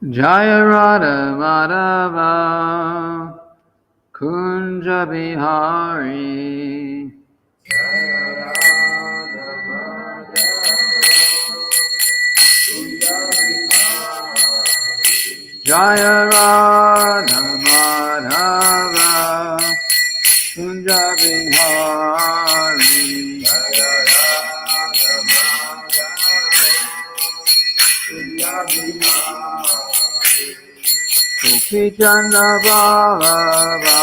Jaya Radha Madhava Kunja Bihari Jaya Radha Madhava Kunja Bihari Gopi Chandra Baba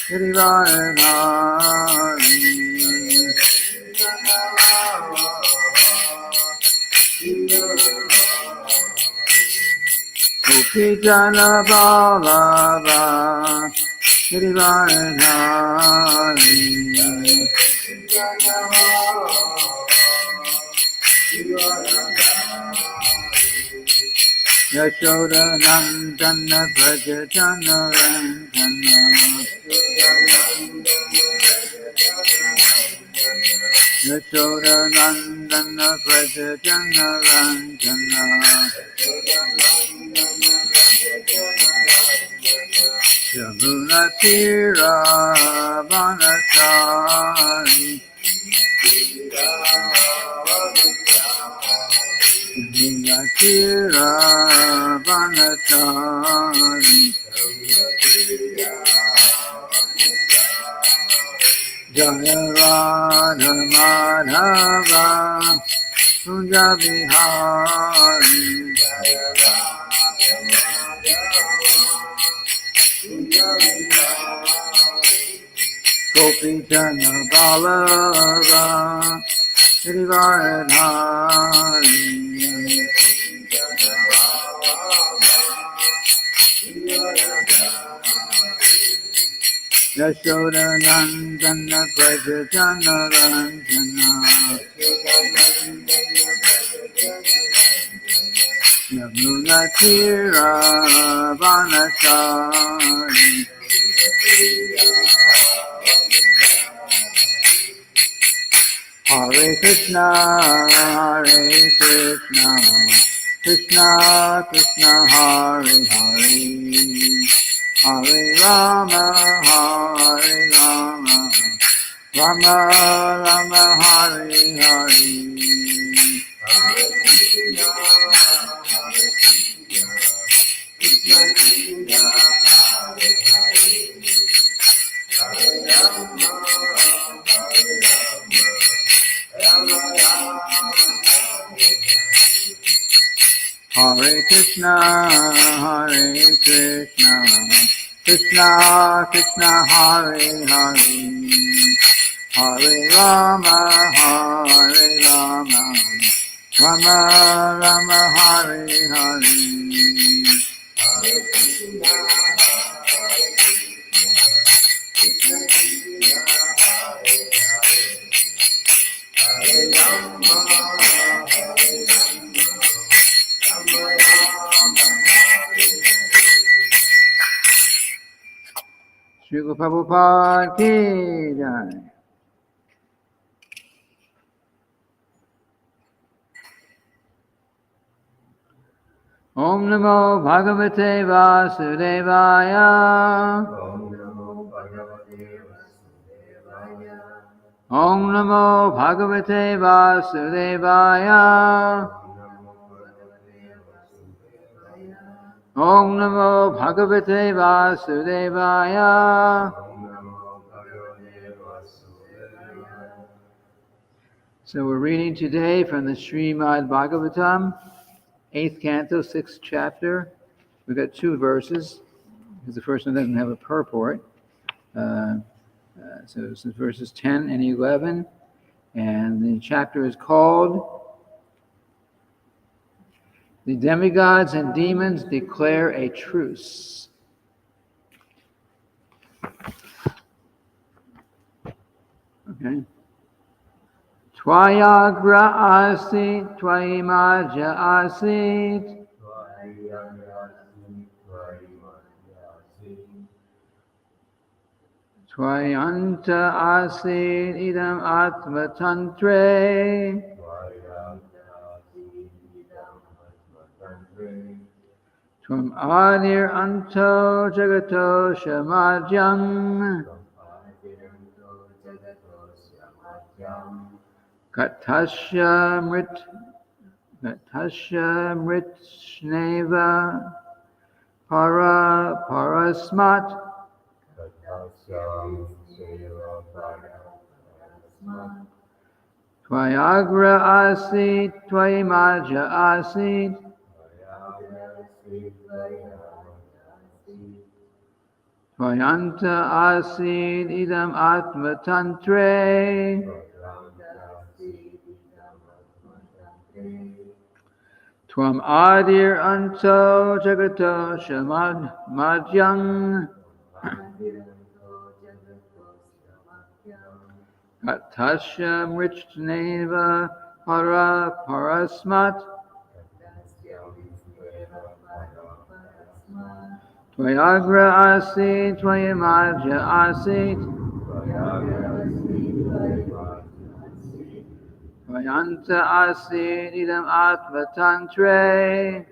Girivaranari Gopi Chandra Baba Girivaranari Yashoda Nandana Braja Jana Randana Yashoda Nandana Braja Jana Randana Yamuna Tira Vanachari Yamuna Tira Vanachari Jaya Radha Madhava Kunja Bihari Gopi Jana Balava Girivaranari Yashoda Nandana Braja Jana Randana Yamuna Tira Vanachari Hare Krishna, Hare Krishna, Krishna Krishna, Hare Hare, Hare Rama, Hare Rama, Rama Rama, Hare Hare. Hare Krishna, Hare Krishna, Krishna Krishna, Hare Hare, Hare Rama, Hare Rama, Rama Rama, Hare Hare. Srila Prabhupada ki jai. Om Namo Bhagavate Vasudevaya. Om Namo Bhagavate Vasudevaya. Om Namo Bhagavate Vasudevaya. Om Namo Bhagavate Vasudevaya. So we're reading today from the Srimad-bhagavatam, 8th Canto, 6th chapter. We've got 2 verses, because the first one doesn't have a purport. So this is verses 10 and 11. And the chapter is called The Demigods and Demons Declare a Truce. Okay. Tvayagra asit, Tvaimaja asit, Tvayanta asit idam atmatantre, Tvam adir anto jagato shamadhyam Katasya mritshneva parasmat Tvayagra asit Tvayamaja asit Tvayanta asit idam atmatantre Tvam adir anto jagato shamadhyam Katasya mritshneva parasmat Tvayagra asit Tvayamaja asit Tvayanta asit idam atmatantre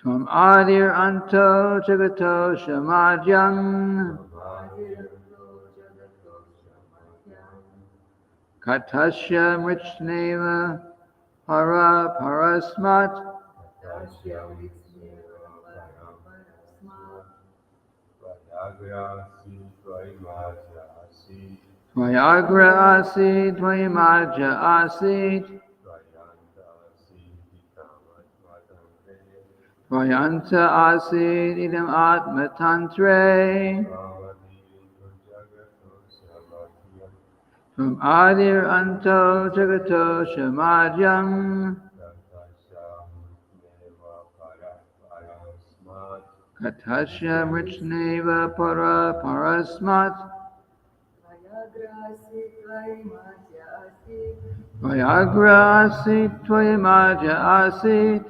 Tvam adir anto jagato shamadhyam Katasya mritshneva parasmat Tvayagra asit Tvayamaja asit Tvayanta asit idam atmatantre From adir anto jagato shamadhyam Katasya mritshneva parasmat Tvayagra asit Tvayamaja asit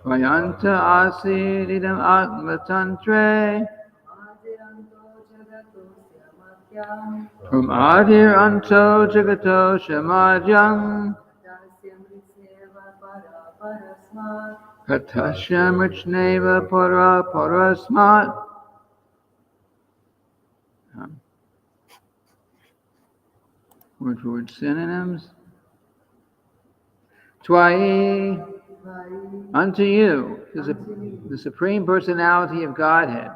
Tvayanta asit idam atmatantre From adir anto jagato shamadhyam Katasya mritshneva parasmat Word for word synonyms. Twai, unto you, the Supreme Personality of Godhead.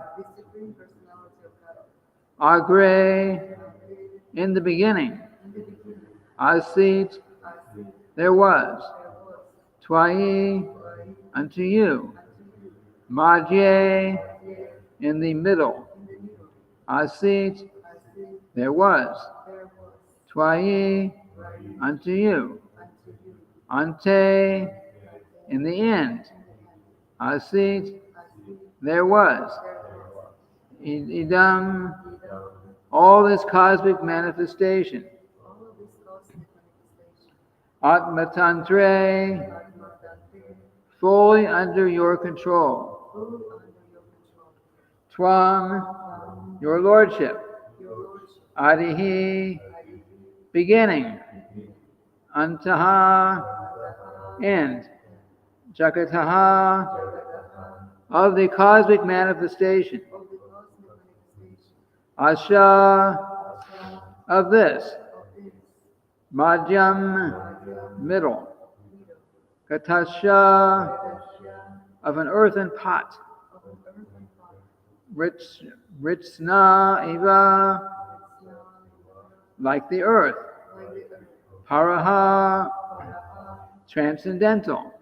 Agre, in the beginning. Asit, there was. Twai, unto you. Madhye, in the middle. Asit, there was. Twai, unto you. Ante, in the end. Asit, there was. Idam, all this cosmic manifestation. Atmatantre, fully under your control. Tvam, your lordship. Adihi, beginning. Antaha, end. Jakataha, of the cosmic manifestation. Asha, of this. Madhyam, middle. Katasha, of an earthen pot. Ritsna eva, like the earth. Paraha, transcendental.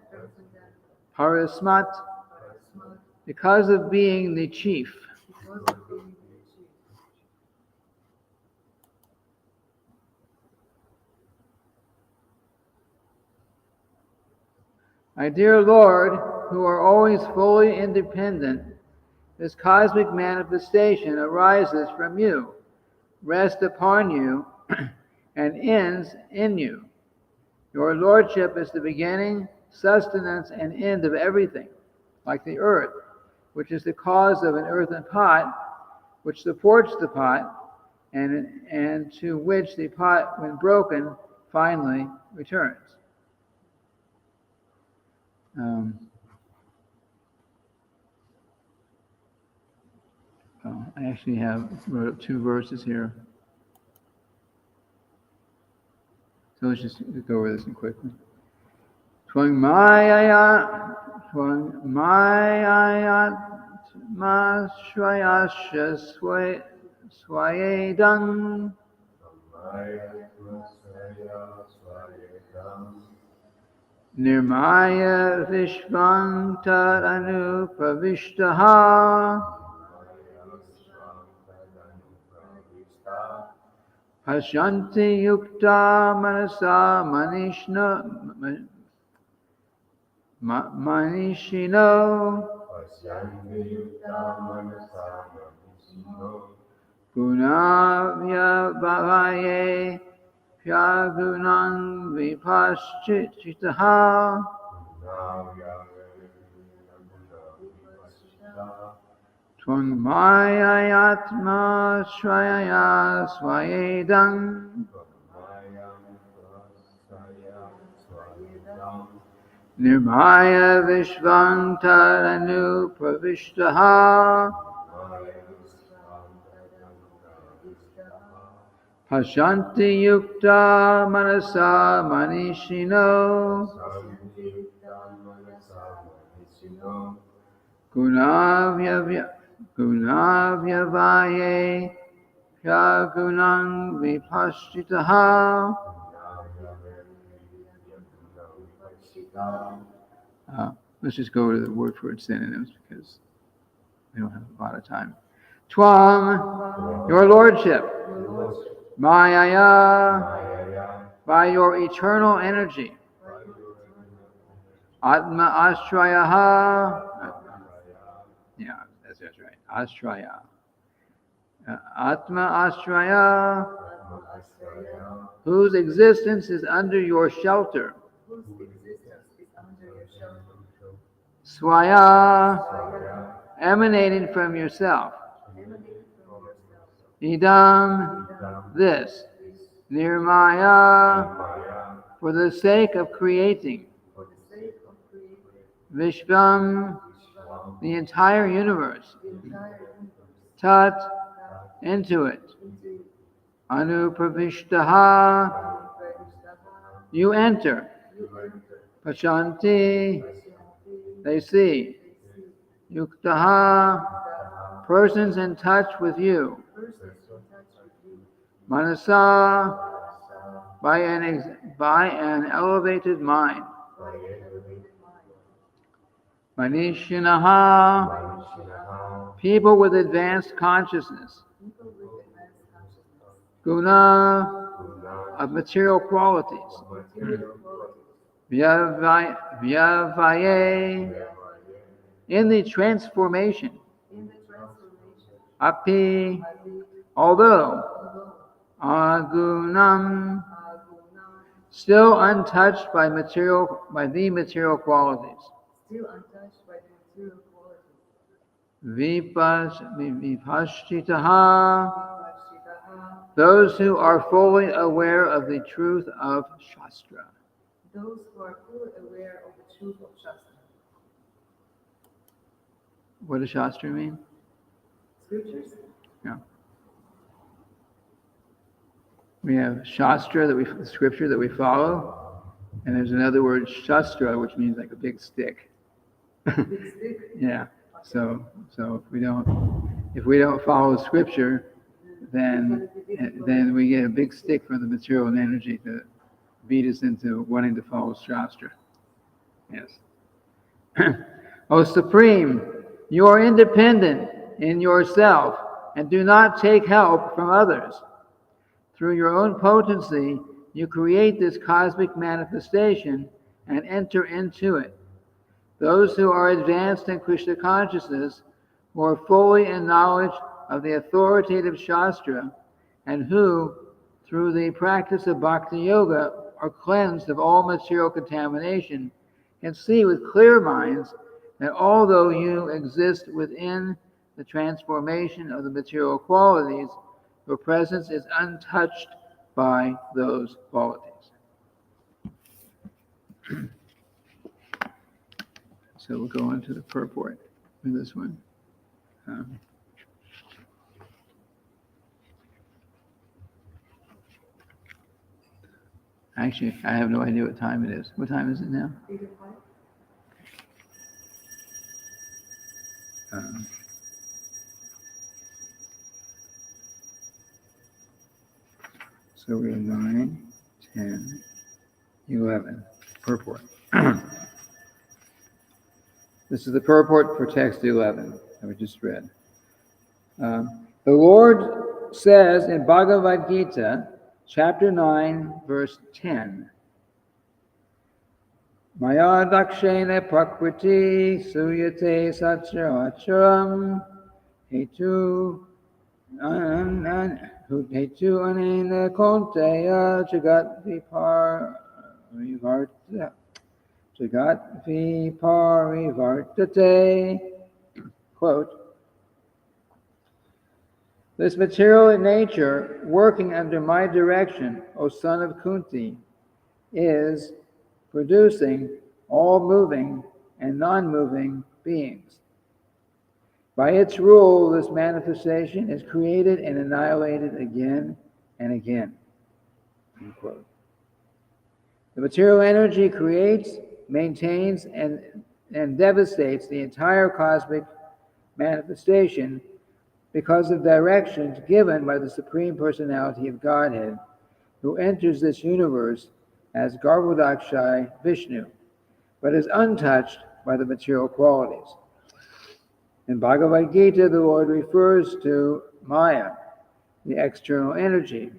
Parasmat, because of being the chief. My dear Lord, who are always fully independent, this cosmic manifestation arises from you, rests upon you, and ends in you. Your lordship is the beginning, sustenance, and end of everything, like the earth, which is the cause of an earthen pot, which supports the pot, and to which the pot, when broken, finally returns. I actually wrote up 2 verses here. So let's just go over this one quickly. Twang Mayayat Mashrayasha Swayedang Nirmaya Vishvang Tadanu Pravishtaha Pashanti Yukta Manasa Manishino Gunavya Bhavaye Pyagunang Vipaschitaha Twang Mayayatma Shrayaya Swayedang Nirmaya Vishvang Tadanu Pravishtaha Pashanti Yukta Manasa Manishino Gunavyavaye Pyagunang Vipaschitaha. Let's just go to the word-for-word synonyms because we don't have a lot of time. Twam, your lordship. Mayaya, by your eternal energy. Atma Ashrayaha. Yeah, that's right. Ashraya. Atma Ashraya, whose existence is under your shelter. Swaya, emanating from yourself. Idam, this. Nirmaya, for the sake of creating. Vishvam, the entire universe. Tat, into it. Anupravishtaha, you enter. Pashanti, they see. Yuktaha, persons in touch with you. Manasa, by an elevated mind. Manishinaha, people with advanced consciousness. Guna, of material qualities. Vyavaye, in the transformation. Api, although. Agunam, still untouched by the material qualities. Vipashchitaha, those who are fully aware of the truth of Shastra. Those who are fully aware of the truth of Shastra. What does Shastra mean? Scriptures? Yeah. We have Shastra, the scripture that we follow, and there's another word, Shastra, which means like a big stick. Big stick? Yeah. So if we don't follow scripture, then we get a big stick from the material and energy to beat us into wanting to follow Shastra. Yes. O Supreme, you are independent in yourself and do not take help from others. Through your own potency, you create this cosmic manifestation and enter into it. Those who are advanced in Krishna consciousness, who are fully in knowledge of the authoritative Shastra, and who, through the practice of Bhakti Yoga, are cleansed of all material contamination, can see with clear minds that although you exist within the transformation of the material qualities, your presence is untouched by those qualities. So we'll go on to the purport for this one. Actually, I have no idea what time it is. What time is it now? 8 o'clock. So we're 9, 10, 11. Purport. This is the purport for text 11 that we just read. The Lord says in Bhagavad Gita, chapter 9, verse 10, Maya dakshena prakriti suyate satyavacharam hetu anena konteya jagat viparivartate. Quote, this material in nature, working under my direction, O son of Kunti, is producing all moving and non-moving beings. By its rule, this manifestation is created and annihilated again and again. Unquote. The material energy creates, maintains, and devastates the entire cosmic manifestation because of directions given by the Supreme Personality of Godhead, who enters this universe as Garbhodakshai Vishnu, but is untouched by the material qualities. In Bhagavad Gita, the Lord refers to Maya, the external energy,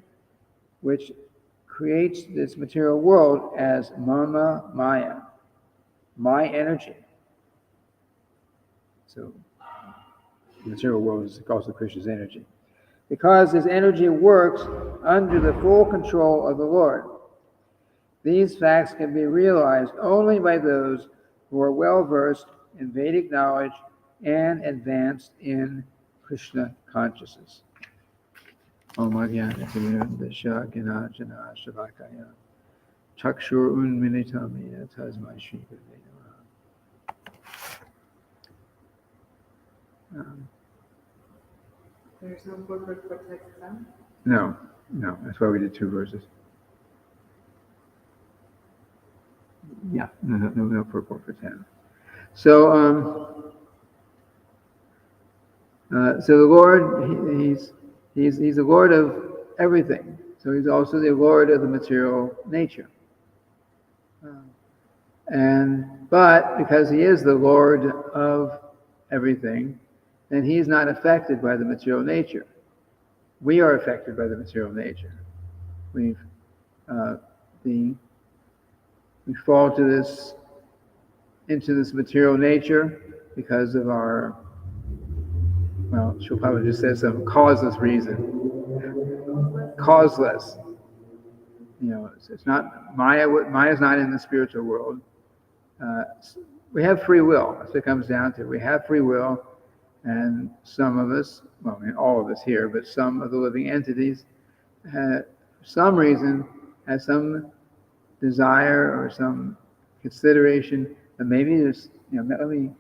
which creates this material world, as Mama Maya, my energy. So the material world is also Krishna's energy. Because his energy works under the full control of the Lord. These facts can be realized only by those who are well versed in Vedic knowledge and advanced in Krishna consciousness. Om Adhyana Timirandasha Ganajana Shavakaya Chakshur Unminitamya Tasmai Shri Gurave Namaha. There's no purport for text 10? No, that's why we did 2 verses. Yeah, no purport for 10. So, so the Lord, he's the Lord of everything. So he's also the Lord of the material nature. But because he is the Lord of everything, then he's not affected by the material nature. We are affected by the material nature. We fall into this material nature because of our, well, she'll probably just say some causeless reason. Causeless. You know, it's not Maya. Maya's not in the spiritual world. We have free will. That's what it comes down to. We have free will, and some of us, well, I mean, all of us here, but some of the living entities, for some reason, have some desire or some consideration, and maybe there's, let me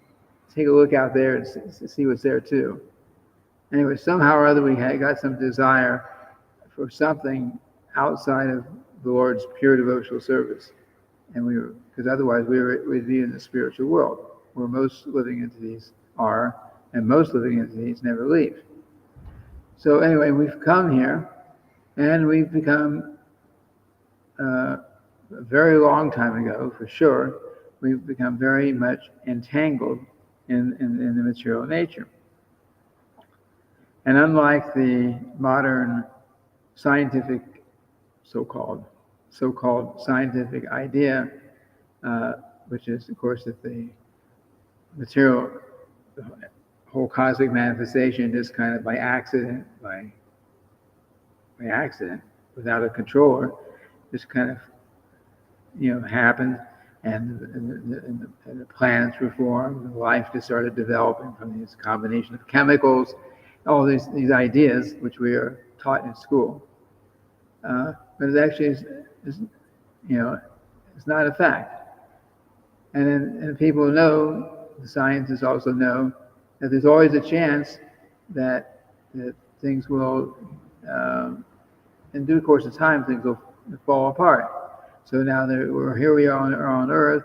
take a look out there and see what's there too. Anyway, somehow or other we got some desire for something outside of the Lord's pure devotional service, and because otherwise we'd be in the spiritual world where most living entities are, and most living entities never leave. So anyway, we've come here, and we've become a very long time ago, for sure, we've become very much entangled in the material nature. And unlike the modern scientific, so-called scientific idea, which is, of course, that the material, the whole cosmic manifestation just kind of by accident, without a controller, just kind of, happened, and the planets were formed, and life just started developing from this combination of chemicals, all these ideas which we are taught in school. But it actually is, it's not a fact. and people know, the scientists also know, that there's always a chance that things will, in due course of time, things will fall apart. So now here we are on Earth.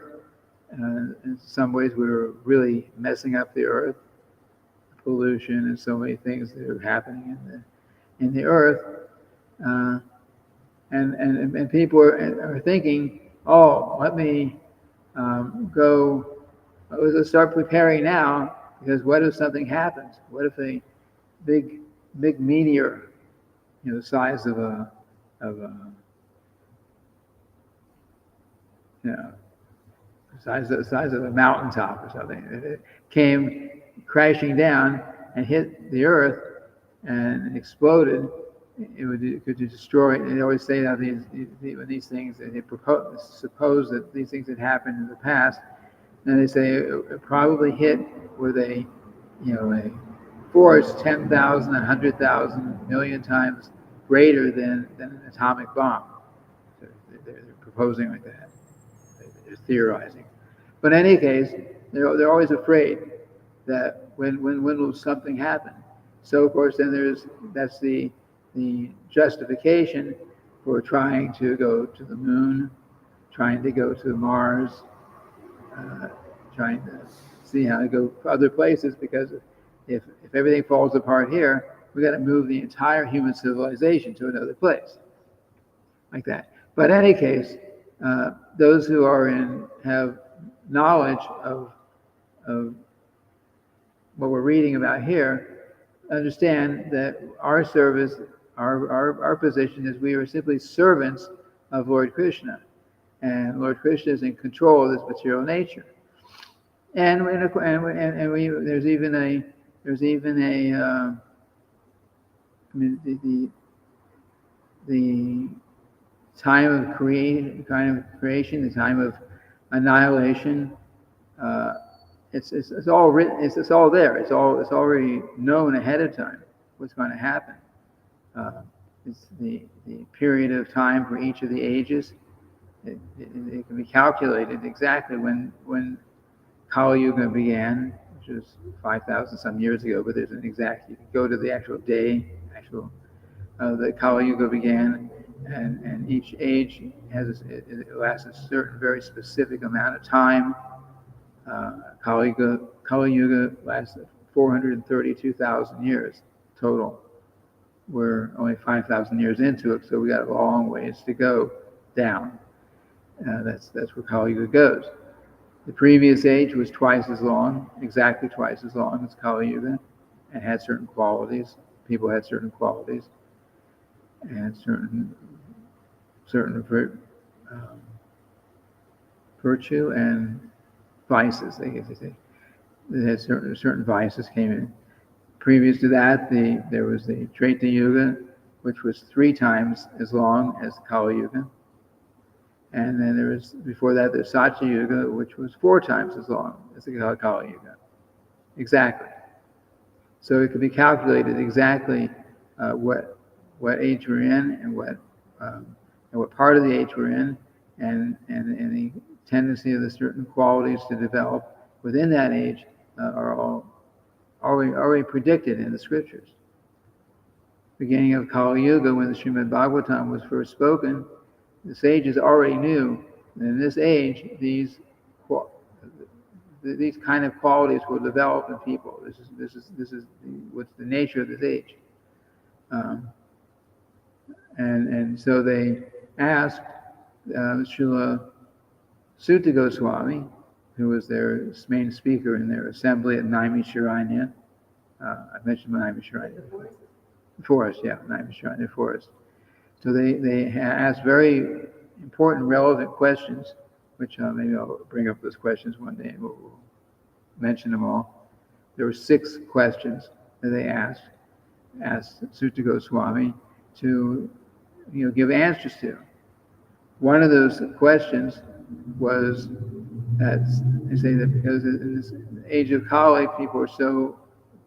In some ways, we're really messing up the Earth, pollution and so many things that are happening in the Earth, and people are thinking, oh, let me go. Let's start preparing now, because what if something happens? What if a big meteor, the size of a you know the size of a mountaintop or something, it came crashing down and hit the Earth and exploded, it could destroy it. And they always say that these things, they suppose that these things had happened in the past, and they say it probably hit with a force 10,000, 100,000, million times greater than an atomic bomb. So they're proposing like that. They're theorizing. But in any case, they're always afraid that when will something happen. So of course then that's the justification for trying to go to the moon, trying to go to Mars, trying to see how to go other places, because if everything falls apart here, we got to move the entire human civilization to another place, like that. But in any case, those who have knowledge of what we're reading about here understand that our service, our position is we are simply servants of Lord Krishna, and Lord Krishna is in control of this material nature. And there's even a the time of creation, the time of annihilation. It's all written. It's all there. It's already known ahead of time what's going to happen. It's the period of time for each of the ages. It can be calculated exactly when Kali Yuga began, which was 5,000 some years ago. But there's an exact. You can go to the actual day, that Kali Yuga began, and each age it lasts a certain very specific amount of time. Kali Yuga lasted 432,000 years total. We're only 5,000 years into it, so we got a long ways to go down. That's where Kali Yuga goes. The previous age was twice as long, exactly twice as long as Kali Yuga, and had certain qualities. People had certain qualities and certain virtue and vices. They say they had certain vices came in. Previous to that, there was the Treta Yuga, which was 3 times as long as Kali Yuga, and then before that there's Satya Yuga, which was 4 times as long as the Kali Yuga. Exactly. So it can be calculated exactly what age we're in, and what part of the age we're in, and the tendency of the certain qualities to develop within that age are all already predicted in the scriptures. Beginning of Kali Yuga, when the Srimad-bhagavatam was first spoken, the sages already knew that in this age these kind of qualities will develop in people. This is what's the nature of this age. And so they asked Srila Sutta Goswami, who was their main speaker in their assembly at Naimisharanya. I mentioned Naimisharanya. Forest, yeah, Naimisharanya forest. So they asked very important, relevant questions, which maybe I'll bring up those questions one day and we'll mention them all. There were 6 questions that they asked Sutta Goswami to give answers to. One of those questions was that they say that because in this age of Kali, people are so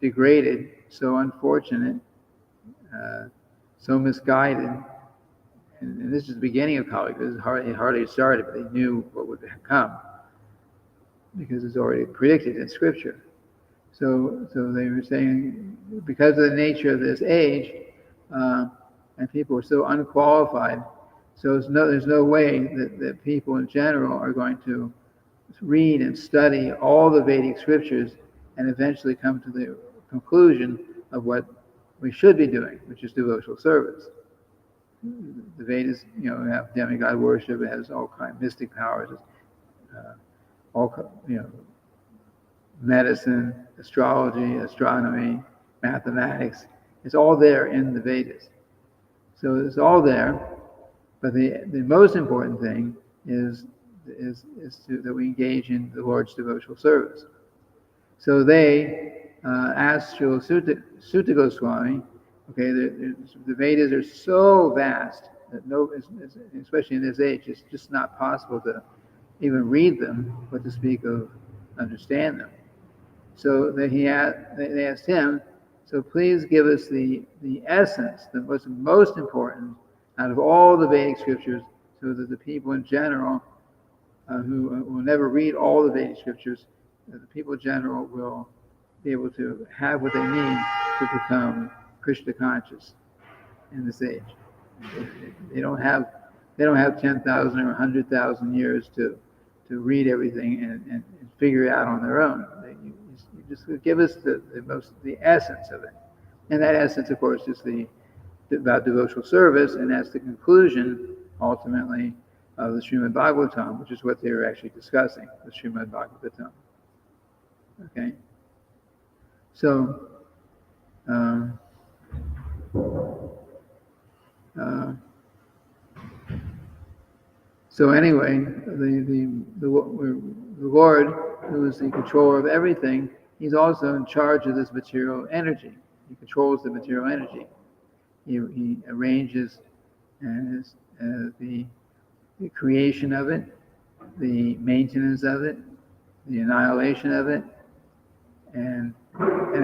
degraded, so unfortunate, so misguided, and this is the beginning of Kali, because it hardly started, but they knew what would come. because it's already predicted in Scripture. So they were saying, because of the nature of this age, and people are so unqualified, so there's no way that people in general are going to read and study all the Vedic scriptures and eventually come to the conclusion of what we should be doing, which is devotional service. The Vedas, have demigod worship. It has all kinds of mystic powers, medicine, astrology, astronomy, mathematics. It's all there in the Vedas. So it's all there. But the most important thing is that we engage in the Lord's devotional service. So they asked Srila Sutta Goswami, okay, the Vedas are so vast that especially in this age, it's just not possible to even read them, but to speak of understand them. So they asked him, so please give us the essence, the most important out of all the Vedic scriptures, so that the people in general who will never read all the Vedic scriptures, the people in general will be able to have what they need to become Krishna conscious in this age. They don't have 10,000 or 100,000 years to read everything and figure it out on their own. You just give us the essence of it, and that essence, of course, is about devotional service, and that's the conclusion ultimately of the Srimad-bhagavatam, which is what they were actually discussing, the Srimad-bhagavatam. Okay, so. So anyway, the Lord, who is the controller of everything, he's also in charge of this material energy. He controls the material energy. He arranges the creation of it, the maintenance of it, the annihilation of it, and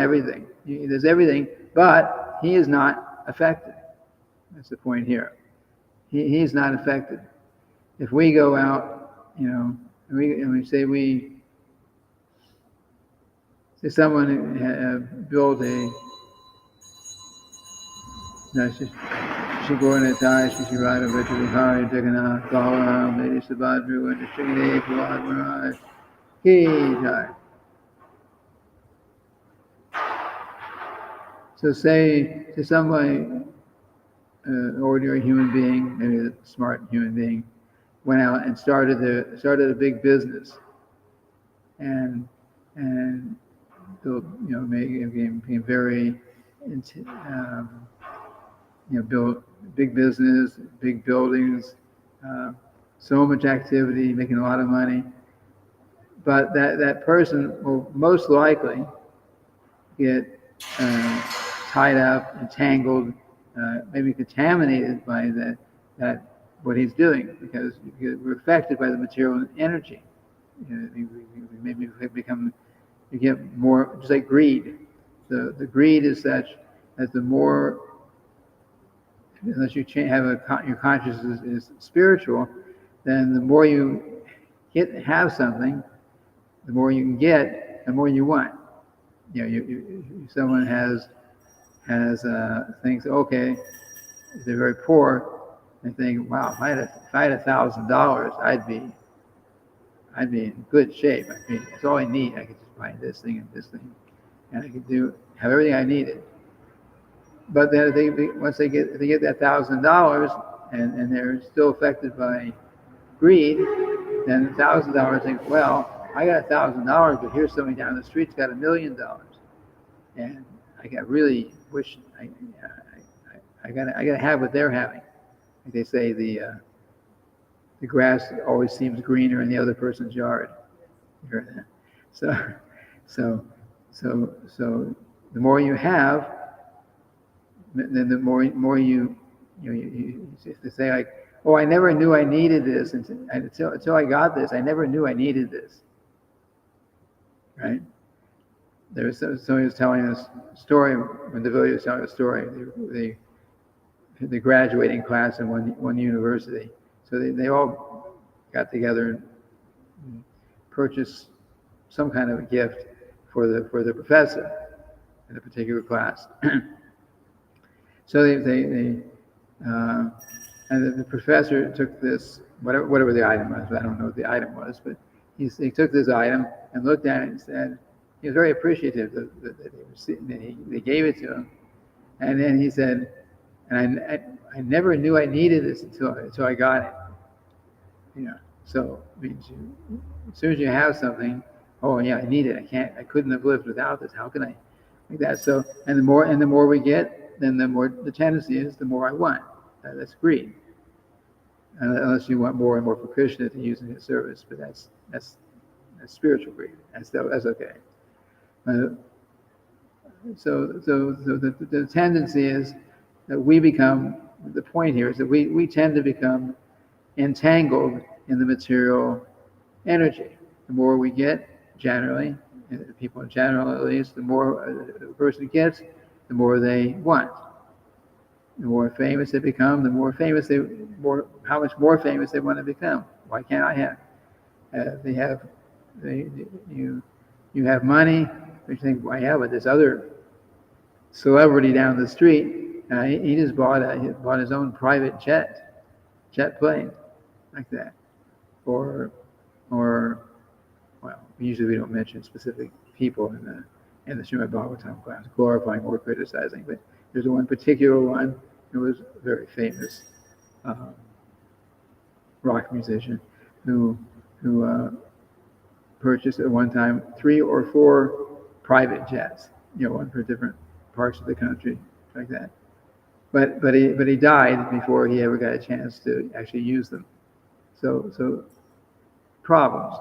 everything. He does everything, but he is not affected. That's the point here. He's not affected. If we go out, and we say someone built a Shigornatai Shishirada Vajrihari Jagannath Balaram Lady Sabhadru and Shigade Pavad Maharaj Ki Jai. So say to somebody, an ordinary human being, maybe a smart human being, went out and started a big business, and built, became very, built big business, big buildings, so much activity, making a lot of money. But that person will most likely get tied up, entangled, maybe contaminated by that what he's doing, because we're affected by the material energy. You get more, just like greed. The greed is such that the more, unless you your consciousness is spiritual, then the more you have something, the more you can get, the more you want. Someone has thinks, okay, if they're very poor, they think, wow, if I had $1,000, I'd be in good shape. That's all I need. I could just buy this thing, and I could have everything I needed. But then once they get that $1,000 and they're still affected by greed, then $1,000 think, well, I got $1,000, but here's somebody down the street's got $1 million, and I really wish I gotta have what they're having. Like they say, the grass always seems greener in the other person's yard. So the more you have, then the more you say, like, oh, I never knew I needed this until I got this. I never knew I needed this. Right? Somebody was telling us a story. When the devotee was telling a story, the graduating class in one university. So they all got together and purchased some kind of a gift for the professor in a particular class. So and the professor took this, whatever the item was, I don't know what the item was, but he took this item and looked at it and said, he was very appreciative that they gave it to him. And then he said, and I never knew I needed this until I got it. You know, so it means as soon as you have something, oh yeah, I need it. I couldn't have lived without this. How can I, like that? So, and the more we get, then the more the tendency is, the more I want. That's greed. Unless you want more and more for Krishna to use in his service, but that's spiritual greed. That's okay. So the tendency is that we become, the point here is that we tend to become entangled in the material energy. The more we get, generally, people in general at least, the more a person gets, the more they want. The more famous they become, how much more famous they want to become. Why can't I have? You have money. You think, well, yeah, but this other celebrity down the street, he just bought his own private jet plane, like that, or well, usually we don't mention specific people in the Srimad-bhagavatam class, glorifying or criticizing, but there's one particular one who was a very famous rock musician who purchased at one time 3 or 4 private jets, one for different parts of the country, like that. But he died before he ever got a chance to actually use them. So problems.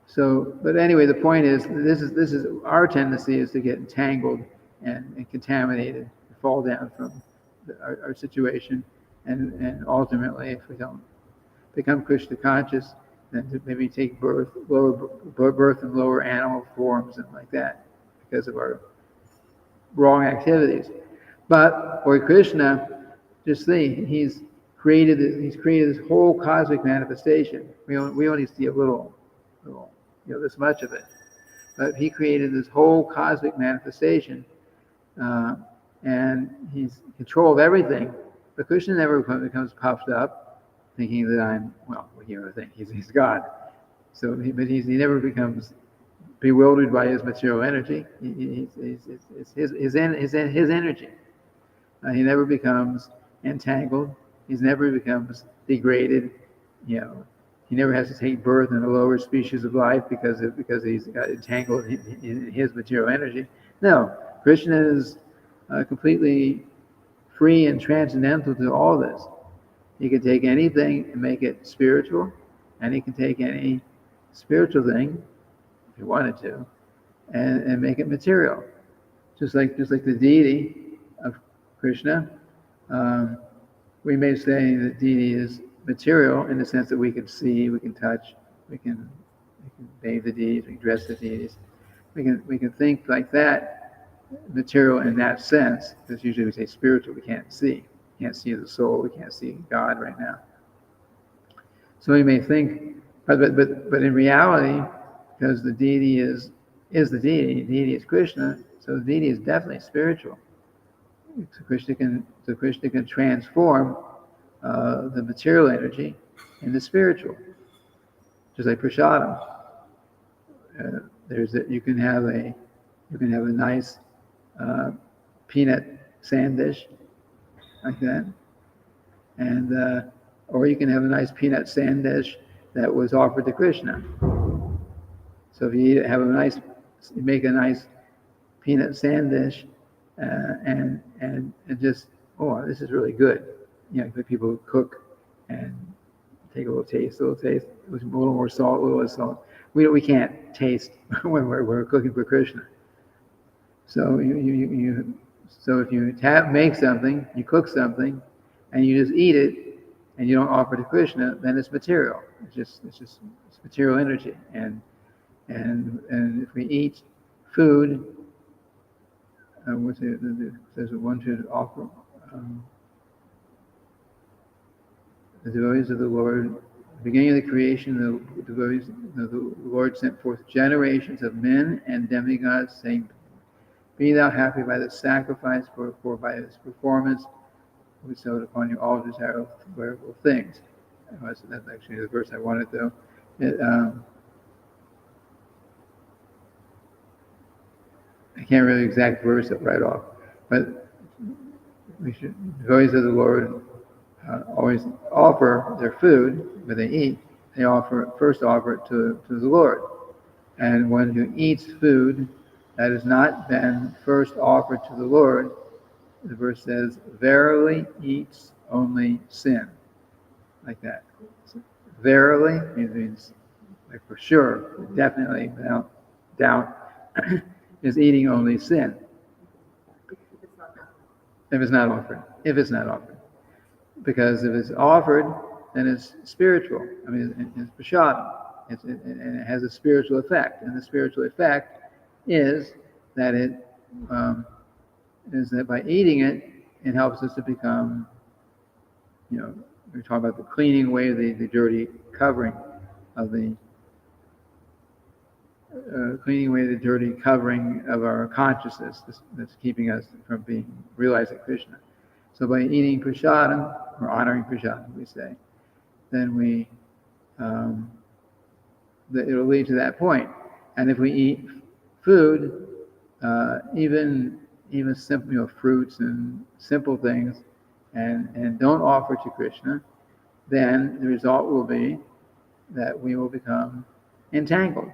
So, but anyway, the point is, this is our tendency is to get entangled and contaminated, fall down from our situation, and ultimately, if we don't become Krishna conscious, then to maybe take birth in lower animal forms and like that, because of our wrong activities. But for Krishna, just think, he's created this whole cosmic manifestation. We only see a little, this much of it. But he created this whole cosmic manifestation, and he's in control of everything. But Krishna never becomes puffed up, thinking that I'm, well, what do you think? He's God. So, but he never becomes bewildered by his material energy. It's his energy. He never becomes entangled. He never becomes degraded. He never has to take birth in a lower species of life because he's got entangled in his material energy. No, Krishna is completely free and transcendental to all this. He can take anything and make it spiritual, and he can take any spiritual thing, if he wanted to, and make it material. Just like the deity of Krishna, we may say that deity is material in the sense that we can see, we can touch, we can bathe the deities, we can dress the deities. We can think like that, material in that sense, because usually we say spiritual, we can't see. We can't see the soul, we can't see God right now. So we may think, but in reality, because the deity is the deity is Krishna, so the deity is definitely spiritual. So Krishna can transform the material energy into spiritual, just like prasadam. You can have a nice peanut sand dish like that, and or you can have a nice peanut sand dish that was offered to Krishna. So if you make a nice peanut sand dish, and just, oh, this is really good. People cook and take a little taste, with a little more salt, a little less salt. We can't taste when we're cooking for Krishna. So so if you make something, you cook something, and you just eat it, and you don't offer to Krishna, then it's material. It's material energy, and if we eat food, there's one should offer. The devotees of the Lord beginning of the creation, the Lord sent forth generations of men and demigods, saying, "Be thou happy by the sacrifice, for by its performance we bestowed upon you all desirable things." That's actually the verse I wanted, though. I can't really exact verse it right off, but devotees of the Lord always offer their food, when they eat, they first offer it to the Lord. And one who eats food that has not been first offered to the Lord, the verse says, verily eats only sin. Like that. Verily means like for sure, definitely, without doubt, is eating only sin. If it's not offered. Because if it's offered, then it's spiritual. I mean, it's prashadam. And it has a spiritual effect. And the spiritual effect is that by eating it, it helps us to become, we talk about the cleaning away of the dirty covering of our consciousness that's keeping us from realizing Krishna. So by eating prasadam, or honoring prasadam, we say, then it'll lead to that point. And if we eat food, even simple, fruits and simple things, and don't offer to Krishna, then the result will be that we will become entangled.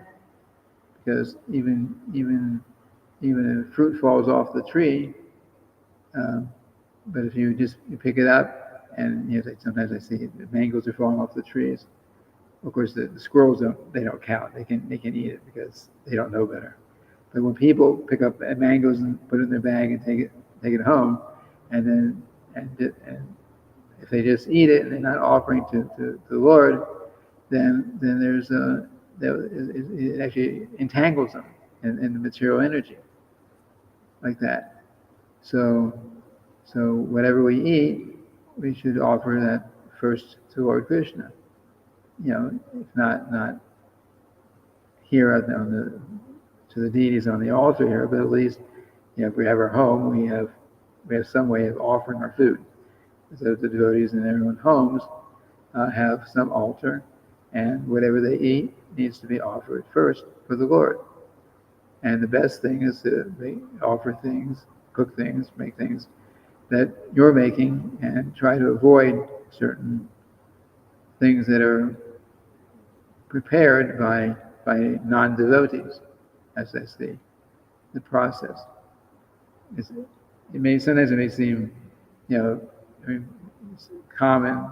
Because even if fruit falls off the tree, but if you pick it up, and sometimes I see the mangoes are falling off the trees. Of course, the squirrels don't count. They can eat it because they don't know better. But when people pick up mangoes and put it in their bag and take it home, and if they just eat it and they're not offering to the Lord, then it actually entangles them in the material energy, like that. So whatever we eat, we should offer that first to Lord Krishna. If not here to the deities on the altar here, but at least, if we have our home, we have some way of offering our food. So the devotees in everyone's homes have some altar, and whatever they eat needs to be offered first for the Lord. And the best thing is to offer things, cook things, make things that you're making, and try to avoid certain things that are prepared by non-devotees. That's the process. Sometimes it may seem, it's common.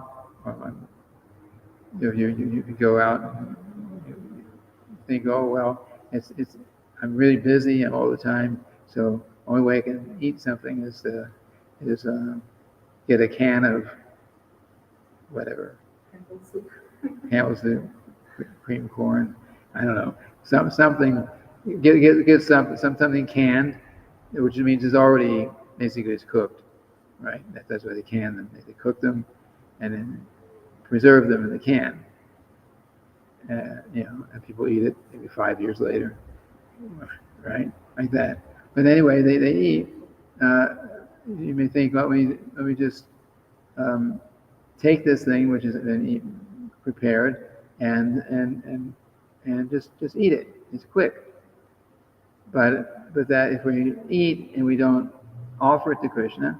You go out and you think, oh well, I'm really busy and all the time, so only way I can eat something is get a can of whatever, Campbell soup, cream corn, I don't know, something. Get something canned, which means it's already basically it's cooked, right? That's why they can them. They cook them and then preserve them in the can. And people eat it maybe 5 years later, right? Like that. But anyway, they eat. You may think, let me just take this thing which has been prepared and just eat it. It's quick. But that if we eat and we don't offer it to Krishna,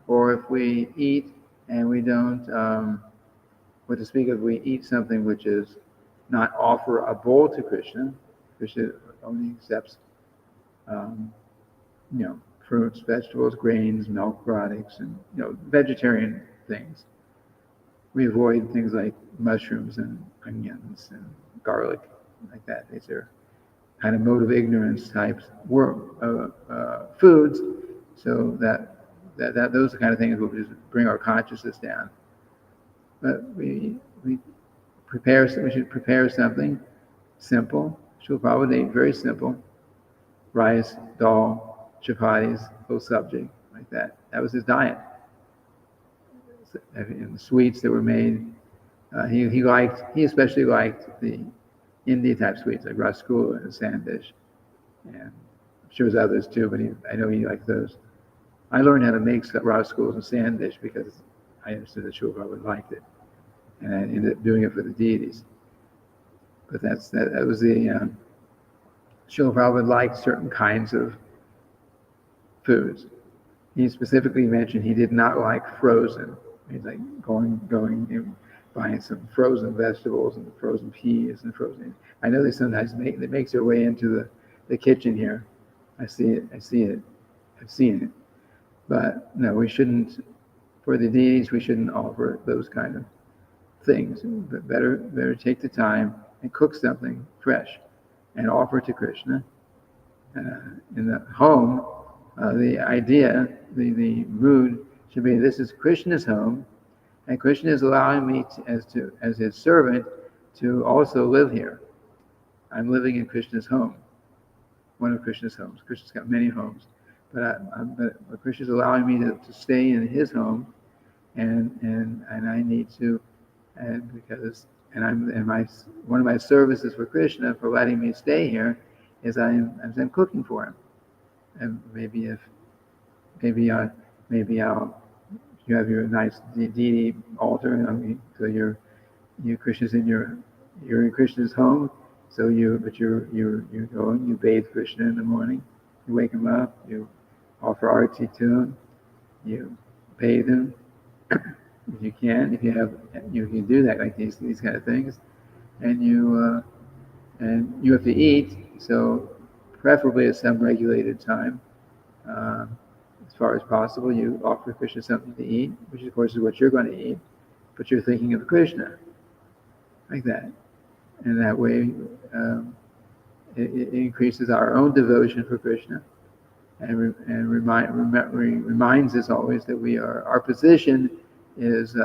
or if we eat and we don't, what to speak of, we eat something which is not offerable to Krishna. Krishna only accepts, fruits, vegetables, grains, milk products, and vegetarian things. We avoid things like mushrooms and onions and garlic, like that. These are kind of mode of ignorance types foods, so that those are the kind of things will just bring our consciousness down. But we should prepare something simple. Srila Prabhupada ate very simple: rice, dal, chapatis, full subject, like that. That was his diet. And the sweets that were made He especially liked the Indian type sweets like rasgulla and sandesh, and I'm sure there's others too, but I know he liked those. I learned how to make rasgullas and sandesh because I understood that Srila Prabhupada liked it, and I ended up doing it for the deities. But that was the Srila Prabhupada liked certain kinds of foods. He specifically mentioned he did not like frozen. He's like going and buying some frozen vegetables and frozen peas and frozen. I know they sometimes makes their way into the kitchen here. I see it. I've seen it. But no, we shouldn't. For the deities, we shouldn't offer those kind of things. But better take the time and cook something fresh and offer it to Krishna. In the home, the idea, the mood should be: this is Krishna's home, and Krishna is allowing me as his servant to also live here. I'm living in Krishna's home, one of Krishna's homes. Krishna's got many homes, but Krishna's allowing me to stay in his home, and I need to, one of my services for Krishna for letting me stay here is I'm cooking for him, and maybe you have your nice deity altar. So you're Krishna's you're in Krishna's home. So you go and you bathe Krishna in the morning. You wake him up. You offer arati to him. You bathe him. If you can do that, like these kind of things, and you have to eat. So preferably at some regulated time. As far as possible, you offer Krishna something to eat, which of course is what you're going to eat, but you're thinking of Krishna, like that. And that way, it increases our own devotion for Krishna, and reminds us always that our position is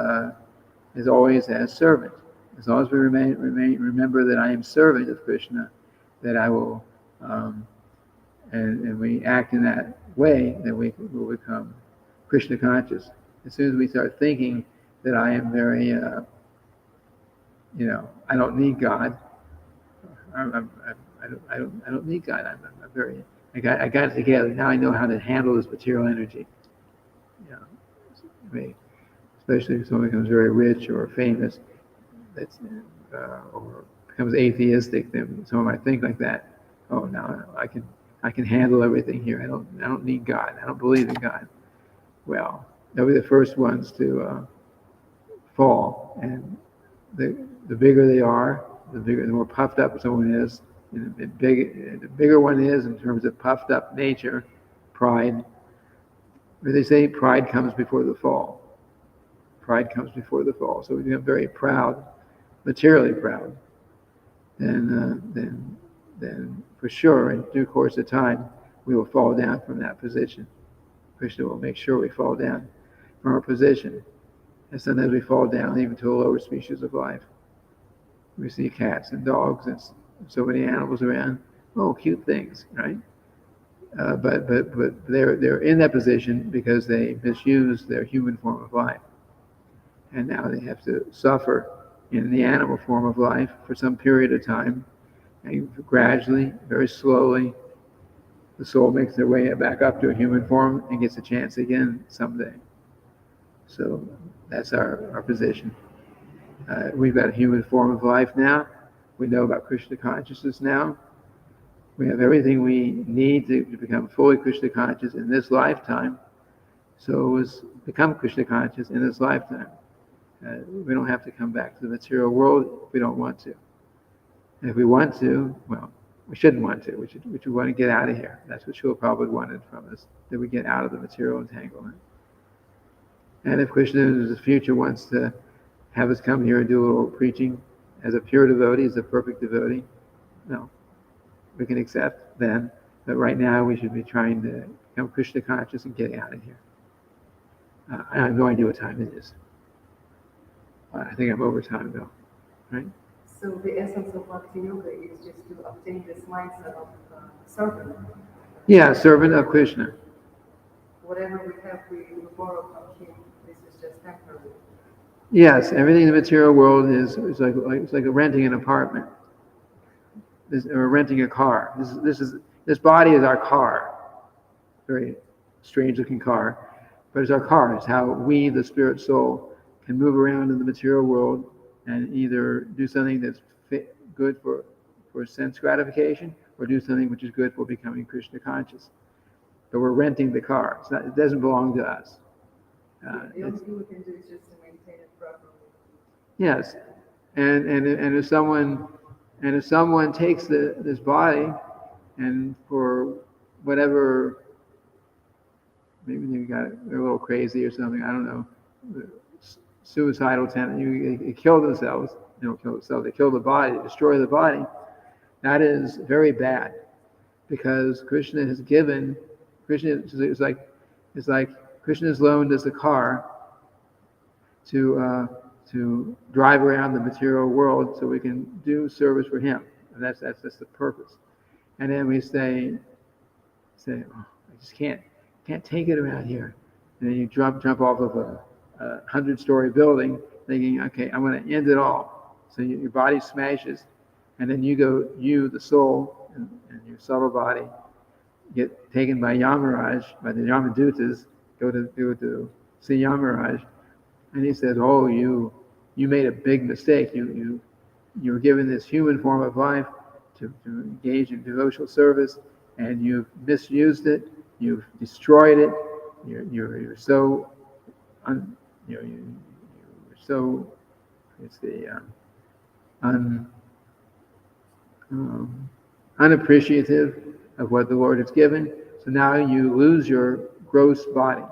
always as servant. As long as we remember that I am servant of Krishna, that I will, and we act in that way, then we will become Krishna conscious. As soon as we start thinking that I am very, I don't need God. I don't need God. I'm very. I got it together. Now I know how to handle this material energy. Especially if someone becomes very rich or famous, or becomes atheistic, then someone might think like that. Oh, now I can handle everything here. I don't need God. I don't believe in God. Well, they'll be the first ones to fall, and the bigger they are, the more puffed up someone is, and the bigger one is in terms of puffed up nature, pride. Where they say pride comes before the fall. Pride comes before the fall. So we become very proud, materially proud. Then for sure, in due course of time, we will fall down from that position. Krishna will make sure we fall down from our position. And sometimes we fall down even to a lower species of life. We see cats and dogs and so many animals around. Oh, cute things, right? But they're in that position because they misuse their human form of life, and now they have to suffer in the animal form of life for some period of time, and gradually, very slowly, the soul makes their way back up to a human form and gets a chance again someday. So that's our position. We've got a human form of life now. We know about Krishna consciousness now. We have everything we need to become fully Krishna conscious in this lifetime. So become Krishna conscious in this lifetime. We don't have to come back to the material world if we don't want to. And if we want to, well, we shouldn't want to. We should want to get out of here. That's what Srila Prabhupada wanted from us, that we get out of the material entanglement. And if Krishna in the future wants to have us come here and do a little preaching as a pure devotee, as a perfect devotee, no, we can accept then. But right now we should be trying to become Krishna conscious and getting out of here. I have no idea what time it is. I think I'm over time though, right? So the essence of Bhakti Yoga is just to obtain this mindset of servant. Yeah, servant of Krishna. Whatever we have, we borrow from him. This is just temporary. Yes, everything in the material world is it's like renting an apartment, or renting a car. This body is our car, very strange looking car, but it's our car. It's how we, the spirit soul, can move around in the material world and either do something that's good for sense gratification, or do something which is good for becoming Krishna conscious. But we're renting the car. It doesn't belong to us. The only thing we can do is just to maintain it properly. Yes, and if someone takes this body, and for whatever, maybe they're a little crazy or something, I don't know, suicidal tendency, they kill themselves. They don't kill themselves. They kill the body, destroy the body. That is very bad, because Krishna has given. Krishna is like Krishna has loaned us a car to drive around the material world so we can do service for him. And that's the purpose. And then we say, oh, I just can't take it around here. And then you jump off of a 100-story building, thinking, okay, I'm going to end it all. So your body smashes, and then you, the soul, and your subtle body, get taken by Yamaraj, by the Yamadutas, go to see Yamaraj, and he says, "Oh, you made a big mistake. You were given this human form of life to engage in devotional service, and you've misused it. You've destroyed it. You're so you're so unappreciative of what the Lord has given. So now you lose your gross body.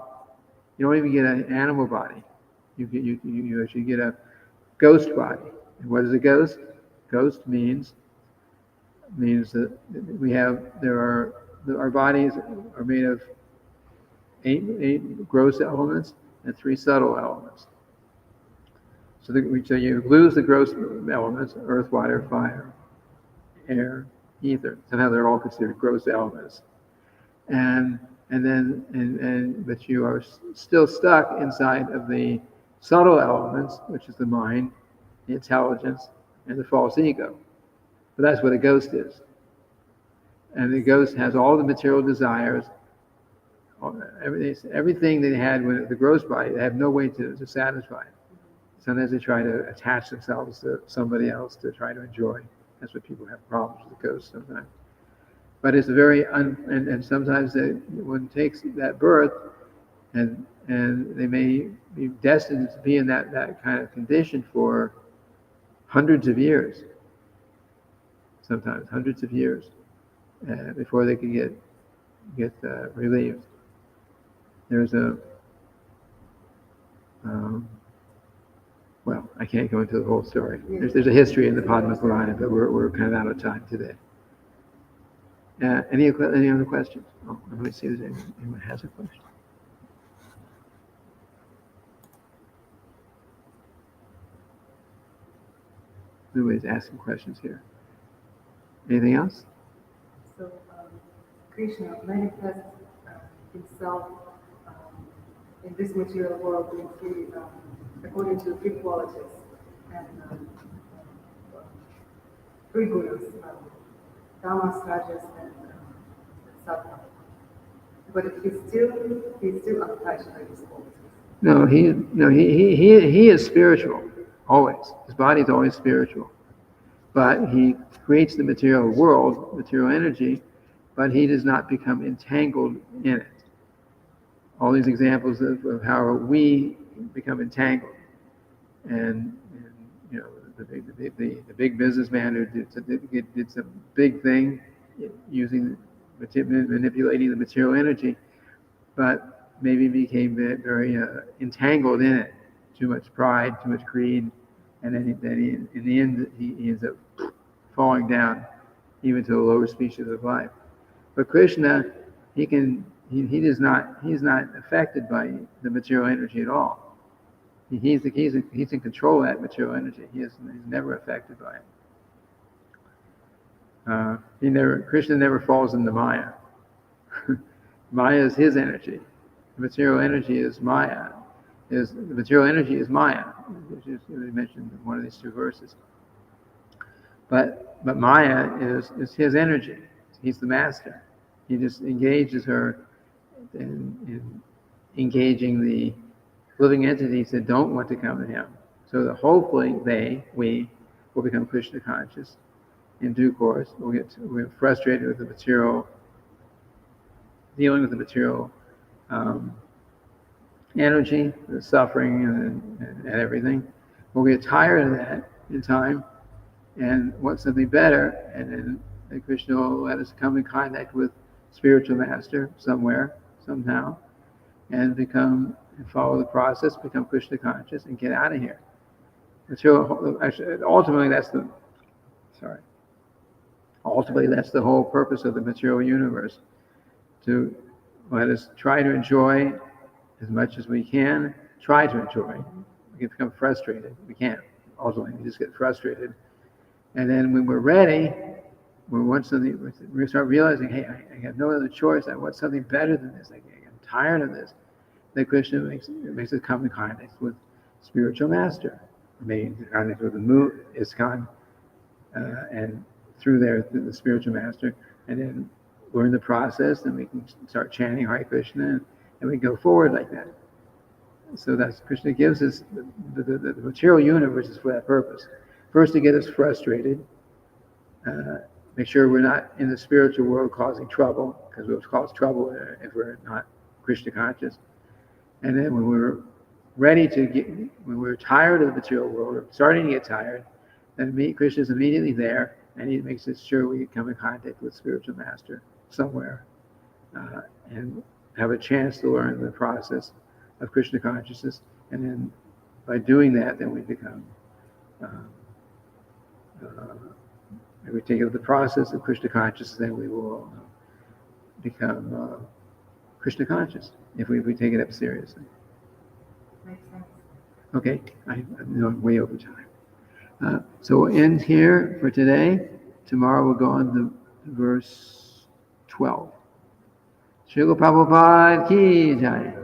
You don't even get an animal body. You actually get a ghost body. And what is a ghost? Ghost means that our bodies are made of eight gross elements and 3 subtle elements. So you lose the gross elements: earth, water, fire, air, ether. Somehow they're all considered gross elements. But you are still stuck inside of the subtle elements, which is the mind, the intelligence, and the false ego. But that's what a ghost is. And the ghost has all the material desires, everything they had with the gross body. They have no way to satisfy it. Sometimes they try to attach themselves to somebody else to try to enjoy. That's what people have problems with the ghost sometimes. But it's and sometimes one takes that birth, and they may be destined to be in that kind of condition for hundreds of years. Sometimes hundreds of years before they can get relieved. There's well, I can't go into the whole story. There's a history in the Padma Purana, but we're kind of out of time today. Any other questions? Oh, let me see if anyone has a question. Nobody's asking questions here. Anything else? So Krishna manifests himself in this material world according to 3 qualities and 3 gunas, tamas, rajas, and sattva. But he's still attached by these qualities. No, he is spiritual always. His body is always spiritual, but he creates the material world, material energy, but he does not become entangled in it. All these examples of how we become entangled, and the big businessman who did some big thing manipulating the material energy, but maybe became very entangled in it. Too much pride, too much greed, and then in the end he ends up falling down even to the lower species of life. But Krishna, he's not affected by the material energy at all. He's in control of that material energy. He's never affected by it. Krishna never falls into Maya. Maya is his energy. The material energy is Maya. The material energy is Maya. as you mentioned in one of these two verses. But Maya is his energy. He's the master. He just engages her in engaging the living entities that don't want to come to him. So that hopefully we will become Krishna conscious in due course. We're frustrated with the material, dealing with the material energy, the suffering and everything. We'll get tired of that in time and want something better, and then Krishna will let us come in contact with spiritual master somewhere, somehow, and follow the process, become Krishna conscious, and get out of here. Ultimately, that's the whole purpose of the material universe, to let us try to enjoy as much as we can. Try to enjoy. We can become frustrated. We can't. Ultimately, we just get frustrated. And then when we're ready, we start realizing, hey, I have no other choice. I want something better than this. I'm tired of this. Then Krishna makes us come in contact with spiritual master, maybe contact with the moon, ISKCON, and through the spiritual master, and then learn the process, and we can start chanting Hare Krishna, and we go forward like that. So that's Krishna gives us the material universe is for that purpose. First, to get us frustrated, make sure we're not in the spiritual world causing trouble, because we'll cause trouble if we're not Krishna conscious. And then when we're when we're tired of the material world, or starting to get tired, then Krishna's immediately there, and he makes sure we come in contact with spiritual master somewhere, and have a chance to learn the process of Krishna consciousness. And then by doing that, then we become, if we take up the process of Krishna consciousness, then we will become Krishna conscious, if we take it up seriously. Makes sense. Okay, I'm way over time. So we'll end here for today. Tomorrow we'll go on to verse 12. Srila Prabhupada ki jai.